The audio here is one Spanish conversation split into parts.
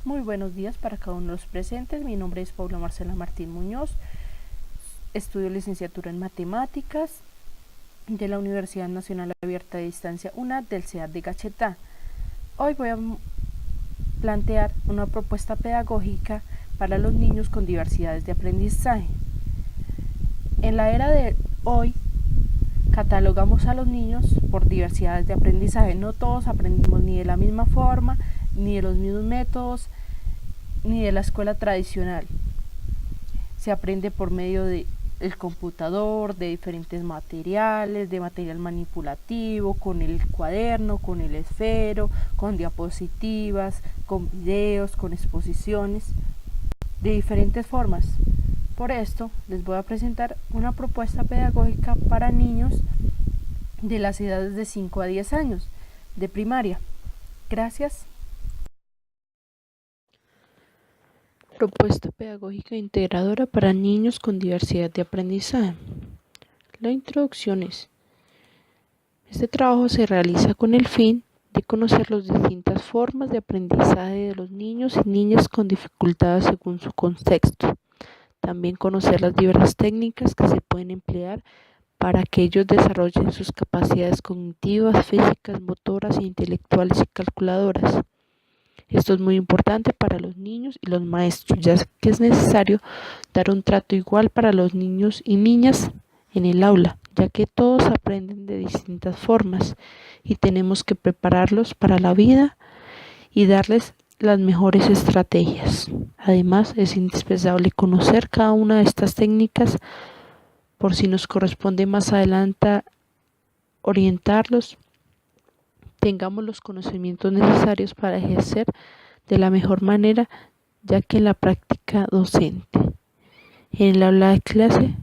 Muy buenos días para cada uno de los presentes. Mi nombre es Paula Marcela Martín Muñoz. Estudio licenciatura en Matemáticas de la Universidad Nacional Abierta de Distancia UNAD del CEAD de Gachetá. Hoy voy a plantear una propuesta pedagógica para los niños con diversidades de aprendizaje. En la era de hoy, catalogamos a los niños por diversidades de aprendizaje. No todos aprendimos ni de la misma forma, ni de los mismos métodos, ni de la escuela tradicional. Se aprende por medio del computador, de diferentes materiales, de material manipulativo, con el cuaderno, con el esfero, con diapositivas, con videos, con exposiciones, de diferentes formas. Por esto les voy a presentar una propuesta pedagógica para niños de las edades de 5 a 10 años, de primaria. Gracias. Propuesta pedagógica integradora para niños con diversidad de aprendizaje. La introducción es: este trabajo se realiza con el fin de conocer las distintas formas de aprendizaje de los niños y niñas con dificultades según su contexto. También conocer las diversas técnicas que se pueden emplear para que ellos desarrollen sus capacidades cognitivas, físicas, motoras, intelectuales y calculadoras. Esto es muy importante para los niños y los maestros, ya que es necesario dar un trato igual para los niños y niñas en el aula, ya que todos aprenden de distintas formas y tenemos que prepararlos para la vida y darles las mejores estrategias. Además, es indispensable conocer cada una de estas técnicas por si nos corresponde más adelante orientarlos, tengamos los conocimientos necesarios para ejercer de la mejor manera, ya que en la práctica docente. En el aula de clase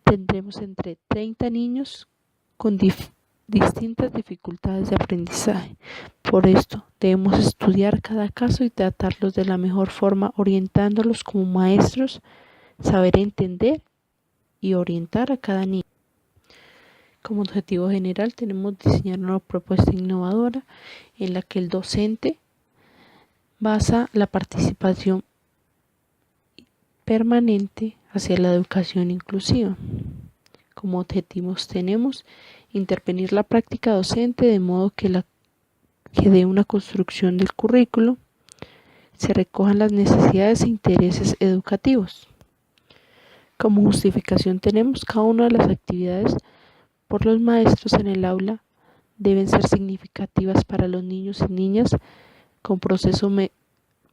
tendremos entre 30 niños con distintas dificultades de aprendizaje. Por esto debemos estudiar cada caso y tratarlos de la mejor forma, orientándolos como maestros, saber entender y orientar a cada niño. Como objetivo general tenemos diseñar una propuesta innovadora en la que el docente basa la participación permanente hacia la educación inclusiva. Como objetivos tenemos intervenir la práctica docente de modo que dé una construcción del currículo, se recojan las necesidades e intereses educativos. Como justificación tenemos cada una de las actividades por los maestros en el aula deben ser significativas para los niños y niñas con proceso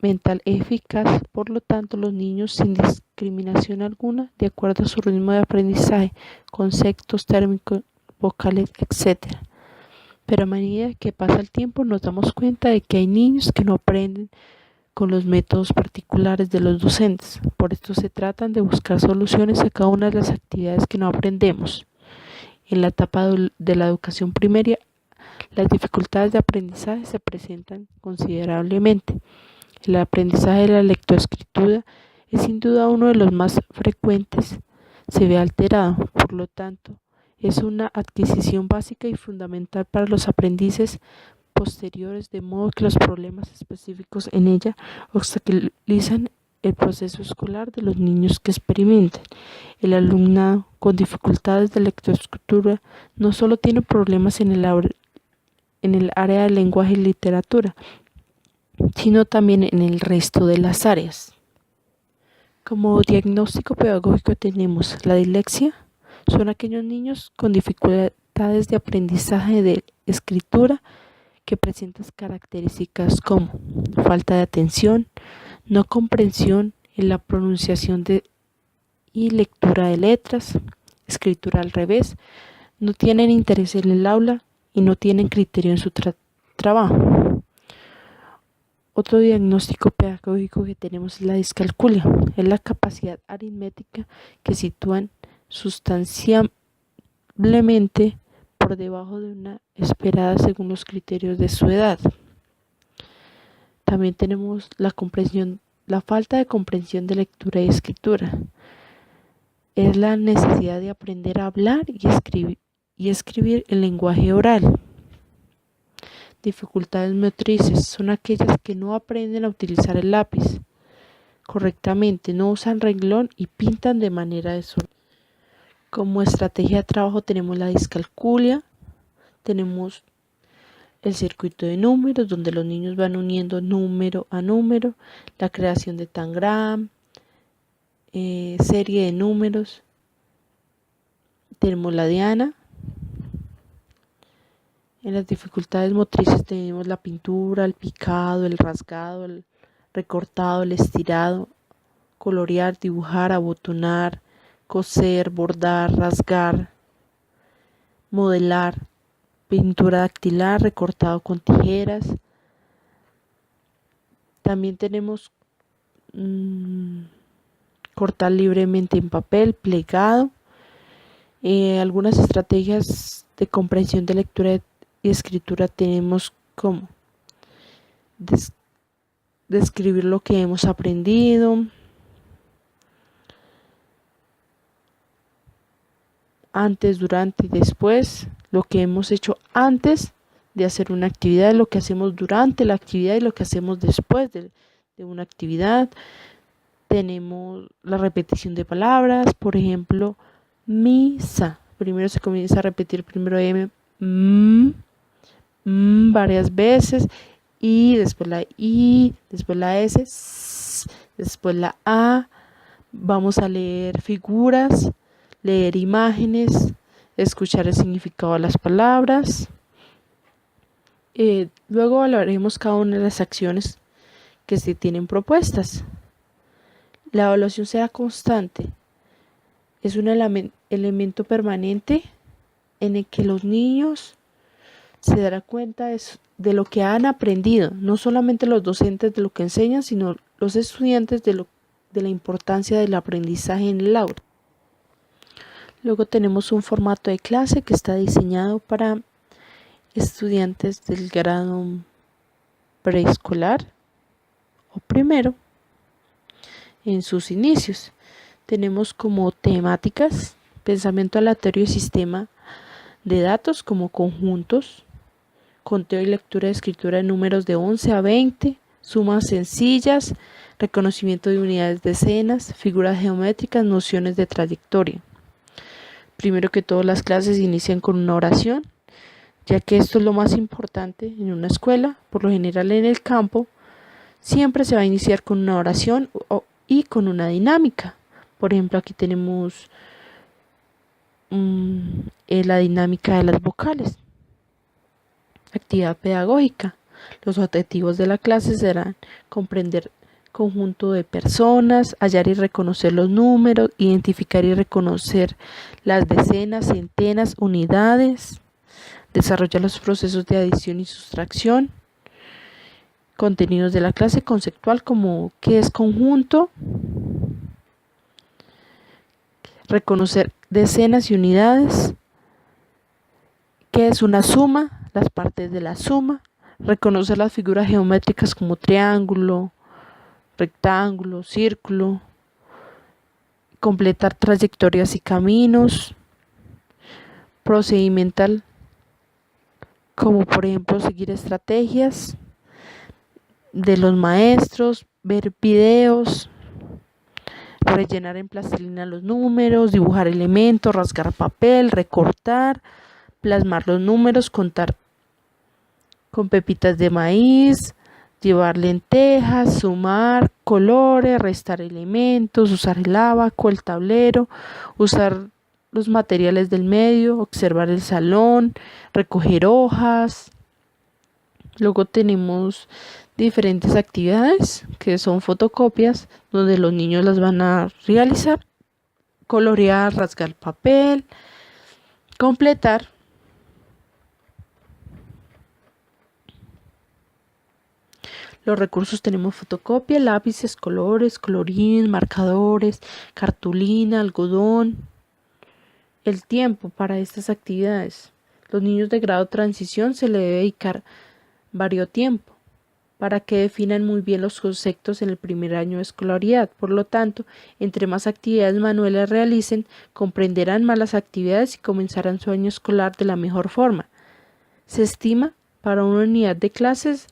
mental eficaz, por lo tanto los niños sin discriminación alguna, de acuerdo a su ritmo de aprendizaje, conceptos térmicos, vocales, etc. Pero a medida que pasa el tiempo nos damos cuenta de que hay niños que no aprenden con los métodos particulares de los docentes. Por esto se tratan de buscar soluciones a cada una de las actividades que no aprendemos. En la etapa de la educación primaria, las dificultades de aprendizaje se presentan considerablemente. El aprendizaje de la lectoescritura es sin duda uno de los más frecuentes, se ve alterado, por lo tanto, es una adquisición básica y fundamental para los aprendices posteriores, de modo que los problemas específicos en ella obstaculizan el proceso escolar de los niños que experimentan. El alumnado con dificultades de lectoescritura no solo tiene problemas en el área de lenguaje y literatura, sino también en el resto de las áreas. Como diagnóstico pedagógico tenemos la dislexia, son aquellos niños con dificultades de aprendizaje de escritura que presentan características como falta de atención, no comprensión en la pronunciación y lectura de letras, escritura al revés, no tienen interés en el aula y no tienen criterio en su trabajo. Otro diagnóstico pedagógico que tenemos es la discalculia, es la capacidad aritmética que sitúan sustancialmente por debajo de una esperada según los criterios de su edad. También tenemos la falta de comprensión de lectura y escritura. Es la necesidad de aprender a hablar y escribir el lenguaje oral. Dificultades motrices son aquellas que no aprenden a utilizar el lápiz correctamente, no usan renglón y pintan de manera desordenada. Como estrategia de trabajo tenemos la discalculia, tenemos el circuito de números, donde los niños van uniendo número a número, la creación de tangram, serie de números. Tenemos la diana. En las dificultades motrices tenemos la pintura, el picado, el rasgado, el recortado, el estirado, colorear, dibujar, abotonar, coser, bordar, rasgar, modelar, pintura dactilar, recortado con tijeras. También tenemos cortar libremente en papel, plegado. Algunas estrategias de comprensión de lectura y escritura tenemos como describir lo que hemos aprendido, antes, durante y después, lo que hemos hecho antes de hacer una actividad, lo que hacemos durante la actividad y lo que hacemos después de una actividad. Tenemos la repetición de palabras, por ejemplo, misa. Primero se comienza a repetir primero M, varias veces, y después la I, después la S, después la A. Vamos a leer figuras, leer imágenes, escuchar el significado de las palabras. Luego evaluaremos cada una de las acciones que se tienen propuestas. La evaluación será constante. Es un elemento permanente en el que los niños se darán cuenta de lo que han aprendido, no solamente los docentes de lo que enseñan, sino los estudiantes de la importancia del aprendizaje en el aula. Luego tenemos un formato de clase que está diseñado para estudiantes del grado preescolar o primero. En sus inicios tenemos como temáticas pensamiento aleatorio y sistema de datos como conjuntos, conteo y lectura y escritura de números de 11 a 20, sumas sencillas, reconocimiento de unidades de decenas, figuras geométricas, nociones de trayectoria. Primero que todo, las clases inician con una oración, ya que esto es lo más importante en una escuela. Por lo general en el campo siempre se va a iniciar con una oración y con una dinámica. Por ejemplo, aquí tenemos la dinámica de las vocales. Actividad pedagógica. Los objetivos de la clase serán comprender conjunto de personas, hallar y reconocer los números, identificar y reconocer las decenas, centenas, unidades, desarrollar los procesos de adición y sustracción. Contenidos de la clase conceptual como qué es conjunto, reconocer decenas y unidades, qué es una suma, las partes de la suma, reconocer las figuras geométricas como triángulo, rectángulo, círculo, completar trayectorias y caminos, procedimental como por ejemplo seguir estrategias de los maestros, ver videos, rellenar en plastilina los números, dibujar elementos, rasgar papel, recortar, plasmar los números, contar con pepitas de maíz, llevar lentejas, sumar colores, restar elementos, usar el abaco, el tablero, usar los materiales del medio, observar el salón, recoger hojas. Luego tenemos diferentes actividades que son fotocopias, donde los niños las van a realizar, colorear, rasgar papel, completar. Los recursos tenemos fotocopia, lápices, colores, colorines, marcadores, cartulina, algodón. El tiempo para estas actividades. Los niños de grado transición se le debe dedicar varios tiempo para que definan muy bien los conceptos en el primer año de escolaridad. Por lo tanto, entre más actividades manuales realicen, comprenderán más las actividades y comenzarán su año escolar de la mejor forma. Se estima Para una unidad de clases,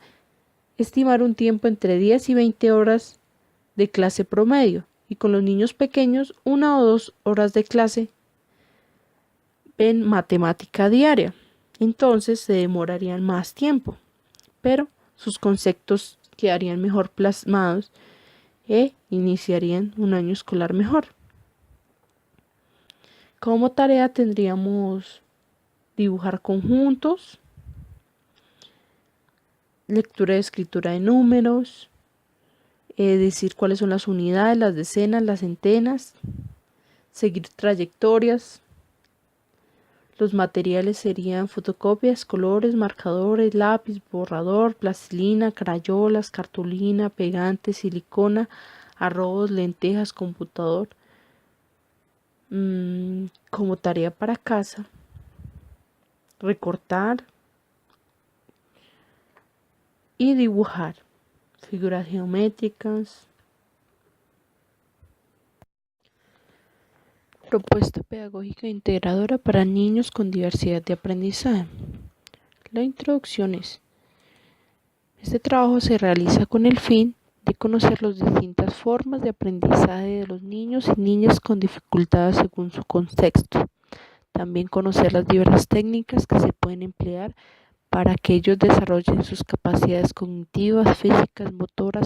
estimar un tiempo entre 10 y 20 horas de clase promedio, y con los niños pequeños 1 o 2 horas de clase en matemática diaria. Entonces se demorarían más tiempo, pero sus conceptos quedarían mejor plasmados e iniciarían un año escolar mejor. Como tarea tendríamos dibujar conjuntos, lectura y escritura de números, decir cuáles son las unidades, las decenas, las centenas, seguir trayectorias. Los materiales serían fotocopias, colores, marcadores, lápiz, borrador, plastilina, crayolas, cartulina, pegante, silicona, arroz, lentejas, computador. Como tarea para casa, recortar y dibujar figuras geométricas. Propuesta pedagógica integradora para niños con diversidad de aprendizaje. La introducción es: este trabajo se realiza con el fin de conocer las distintas formas de aprendizaje de los niños y niñas con dificultades según su contexto. También conocer las diversas técnicas que se pueden emplear para que ellos desarrollen sus capacidades cognitivas, físicas, motoras,